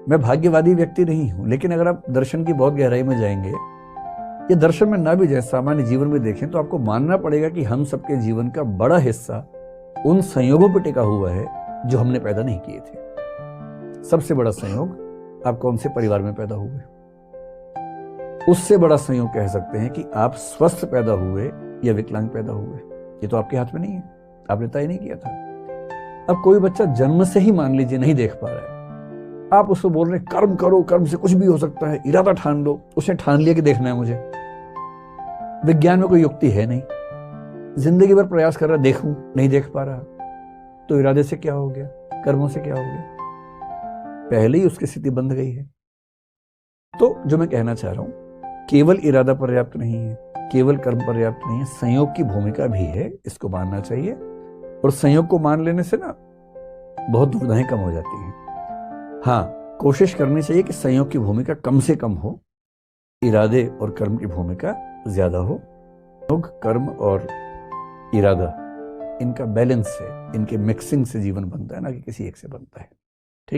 मैं भाग्यवादी व्यक्ति नहीं हूं, लेकिन अगर आप दर्शन की बहुत गहराई में जाएंगे, ये दर्शन में ना भी जाए, सामान्य जीवन में देखें, तो आपको मानना पड़ेगा कि हम सबके जीवन का बड़ा हिस्सा उन संयोगों पर टिका हुआ है जो हमने पैदा नहीं किए थे। सबसे बड़ा संयोग आप कौन से परिवार में पैदा हुए, उससे बड़ा संयोग कह सकते हैं कि आप स्वस्थ पैदा हुए या विकलांग पैदा हुए। ये तो आपके हाथ में नहीं है, आपने तय नहीं किया था। अब कोई बच्चा जन्म से ही मान लीजिए नहीं देख पा रहा है, आप उसको बोल रहे हैं कर्म करो, कर्म से कुछ भी हो सकता है, इरादा ठान लो। उसने ठान लिया कि देखना है मुझे। विज्ञान में कोई युक्ति है नहीं, जिंदगी भर प्रयास कर रहा, देखूं, नहीं देख पा रहा, तो इरादे से क्या हो गया, कर्मों से क्या हो गया? पहले ही उसकी स्थिति बंध गई है। तो जो मैं कहना चाह रहा हूं, केवल इरादा पर्याप्त नहीं है, केवल कर्म पर्याप्त नहीं है, संयोग की भूमिका भी है, इसको मानना चाहिए। और संयोग को मान लेने से ना बहुत दुविधाएं कम हो जाती हैं। हाँ, कोशिश करनी चाहिए कि संयोग की भूमिका कम से कम हो, इरादे और कर्म की भूमिका ज्यादा हो। संयोग, कर्म और इरादा, इनका बैलेंस है, इनके मिक्सिंग से जीवन बनता है, ना कि किसी एक से बनता है।